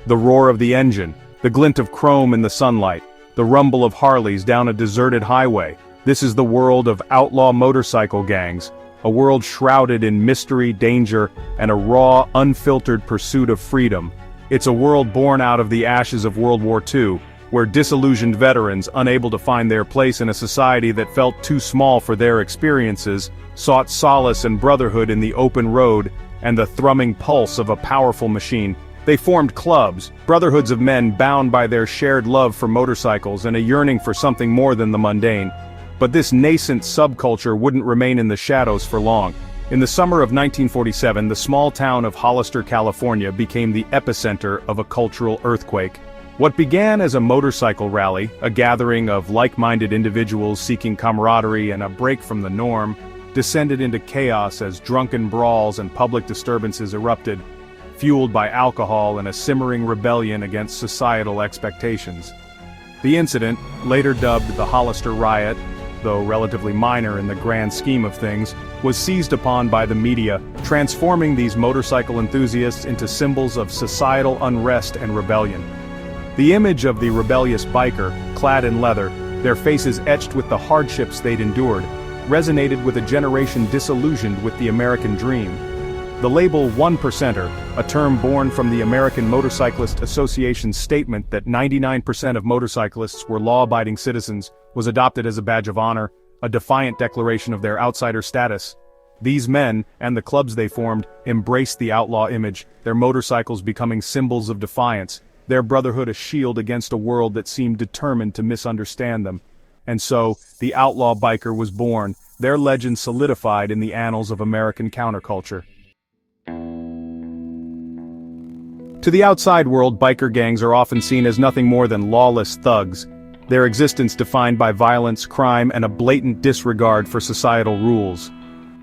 The roar of the engine, the glint of chrome in the sunlight, the rumble of Harleys down a deserted highway. This is the world of outlaw motorcycle gangs, a world shrouded in mystery, danger, and a raw, unfiltered pursuit of freedom. It's a world born out of the ashes of World War II, where disillusioned veterans, unable to find their place in a society that felt too small for their experiences, sought solace and brotherhood in the open road and the thrumming pulse of a powerful machine. They formed clubs, brotherhoods of men bound by their shared love for motorcycles and a yearning for something more than the mundane. But this nascent subculture wouldn't remain in the shadows for long. In the summer of 1947, the small town of Hollister, California became the epicenter of a cultural earthquake. What began as a motorcycle rally, a gathering of like-minded individuals seeking camaraderie and a break from the norm, descended into chaos as drunken brawls and public disturbances erupted, fueled by alcohol and a simmering rebellion against societal expectations. The incident, later dubbed the Hollister Riot, though relatively minor in the grand scheme of things, was seized upon by the media, transforming these motorcycle enthusiasts into symbols of societal unrest and rebellion. The image of the rebellious biker, clad in leather, their faces etched with the hardships they'd endured, resonated with a generation disillusioned with the American dream. The label one percenter, a term born from the American Motorcyclist Association's statement that 99% of motorcyclists were law-abiding citizens, was adopted as a badge of honor, a defiant declaration of their outsider status. These men, and the clubs they formed, embraced the outlaw image, their motorcycles becoming symbols of defiance, their brotherhood a shield against a world that seemed determined to misunderstand them. And so, the outlaw biker was born, their legend solidified in the annals of American counterculture. To the outside world, biker gangs are often seen as nothing more than lawless thugs, their existence defined by violence, crime, and a blatant disregard for societal rules.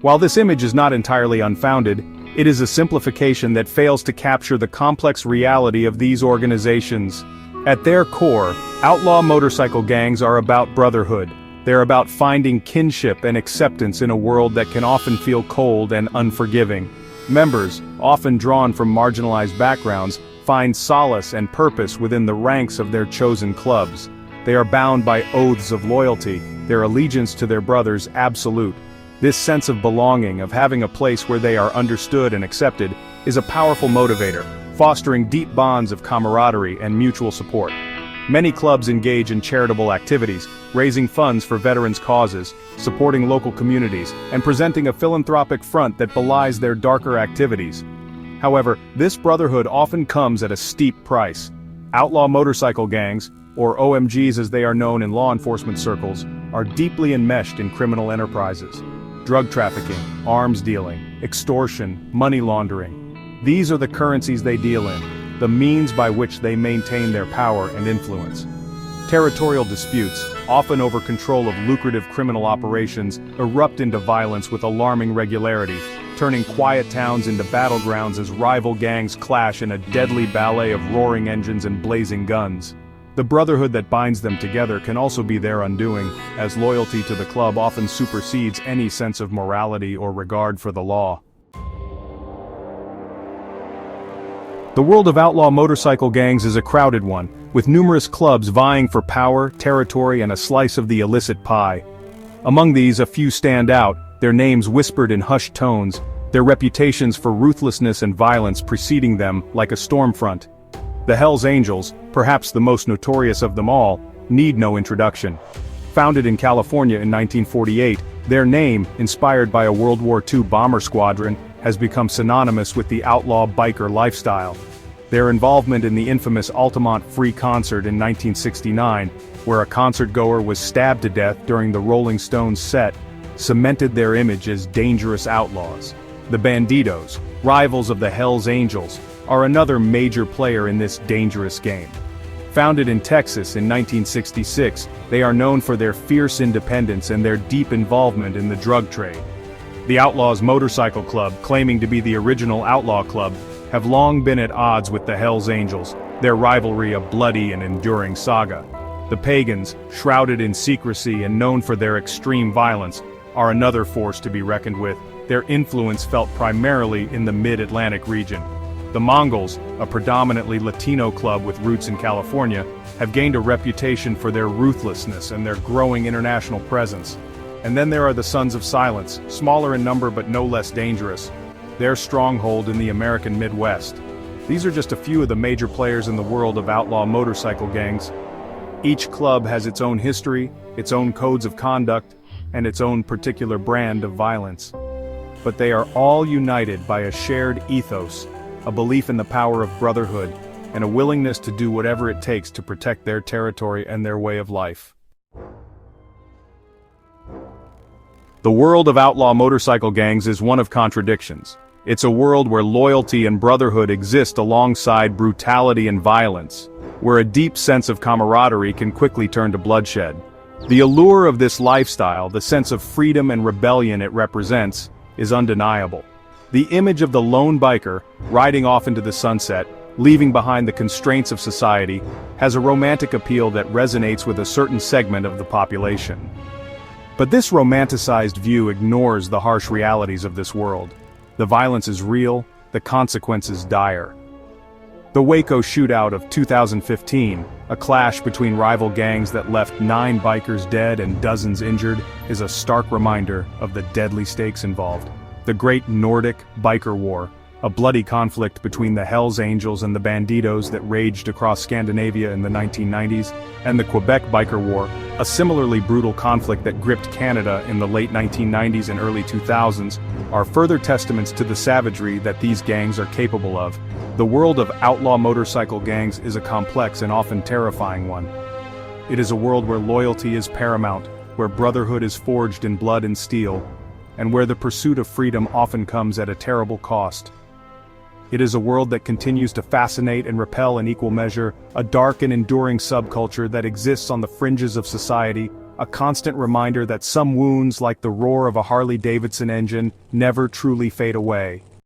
While this image is not entirely unfounded, it is a simplification that fails to capture the complex reality of these organizations. At their core, outlaw motorcycle gangs are about brotherhood. They're about finding kinship and acceptance in a world that can often feel cold and unforgiving. Members, often drawn from marginalized backgrounds, find solace and purpose within the ranks of their chosen clubs. They are bound by oaths of loyalty, their allegiance to their brothers absolute. This sense of belonging, of having a place where they are understood and accepted, is a powerful motivator, fostering deep bonds of camaraderie and mutual support. Many clubs engage in charitable activities, raising funds for veterans' causes, supporting local communities, and presenting a philanthropic front that belies their darker activities. However, this brotherhood often comes at a steep price. Outlaw motorcycle gangs, or OMGs as they are known in law enforcement circles, are deeply enmeshed in criminal enterprises. Drug trafficking, arms dealing, extortion, money laundering. These are the currencies they deal in, the means by which they maintain their power and influence. Territorial disputes, often over control of lucrative criminal operations, erupt into violence with alarming regularity, turning quiet towns into battlegrounds as rival gangs clash in a deadly ballet of roaring engines and blazing guns. The brotherhood that binds them together can also be their undoing, as loyalty to the club often supersedes any sense of morality or regard for the law. The world of outlaw motorcycle gangs is a crowded one, with numerous clubs vying for power, territory, and a slice of the illicit pie. Among these, a few stand out, their names whispered in hushed tones, their reputations for ruthlessness and violence preceding them like a storm front. The Hells Angels, perhaps the most notorious of them all, need no introduction. Founded in California in 1948, their name, inspired by a World War II bomber squadron, has become synonymous with the outlaw biker lifestyle. Their involvement in the infamous Altamont Free Concert in 1969, where a concert-goer was stabbed to death during the Rolling Stones set, cemented their image as dangerous outlaws. The Bandidos, rivals of the Hells Angels, are another major player in this dangerous game. Founded in Texas in 1966, they are known for their fierce independence and their deep involvement in the drug trade. The Outlaws Motorcycle Club, claiming to be the original outlaw club, have long been at odds with the Hells Angels, their rivalry a bloody and enduring saga. The Pagans, shrouded in secrecy and known for their extreme violence, are another force to be reckoned with, their influence felt primarily in the mid-Atlantic region. The Mongols, a predominantly Latino club with roots in California, have gained a reputation for their ruthlessness and their growing international presence. And then there are the Sons of Silence, smaller in number but no less dangerous. Their stronghold in the American Midwest. These are just a few of the major players in the world of outlaw motorcycle gangs. Each club has its own history, its own codes of conduct, and its own particular brand of violence. But they are all united by a shared ethos, a belief in the power of brotherhood, and a willingness to do whatever it takes to protect their territory and their way of life. The world of outlaw motorcycle gangs is one of contradictions. It's a world where loyalty and brotherhood exist alongside brutality and violence, where a deep sense of camaraderie can quickly turn to bloodshed. The allure of this lifestyle, the sense of freedom and rebellion it represents, is undeniable. The image of the lone biker, riding off into the sunset, leaving behind the constraints of society, has a romantic appeal that resonates with a certain segment of the population. But this romanticized view ignores the harsh realities of this world. The violence is real, the consequences dire. The Waco shootout of 2015, a clash between rival gangs that left 9 bikers dead and dozens injured, is a stark reminder of the deadly stakes involved. The Great Nordic Biker War, a bloody conflict between the Hells Angels and the Bandidos that raged across Scandinavia in the 1990s, and the Quebec Biker War, a similarly brutal conflict that gripped Canada in the late 1990s and early 2000s, are further testaments to the savagery that these gangs are capable of. The world of outlaw motorcycle gangs is a complex and often terrifying one. It is a world where loyalty is paramount, where brotherhood is forged in blood and steel, and where the pursuit of freedom often comes at a terrible cost. It is a world that continues to fascinate and repel in equal measure, a dark and enduring subculture that exists on the fringes of society, a constant reminder that some wounds, like the roar of a Harley-Davidson engine, never truly fade away.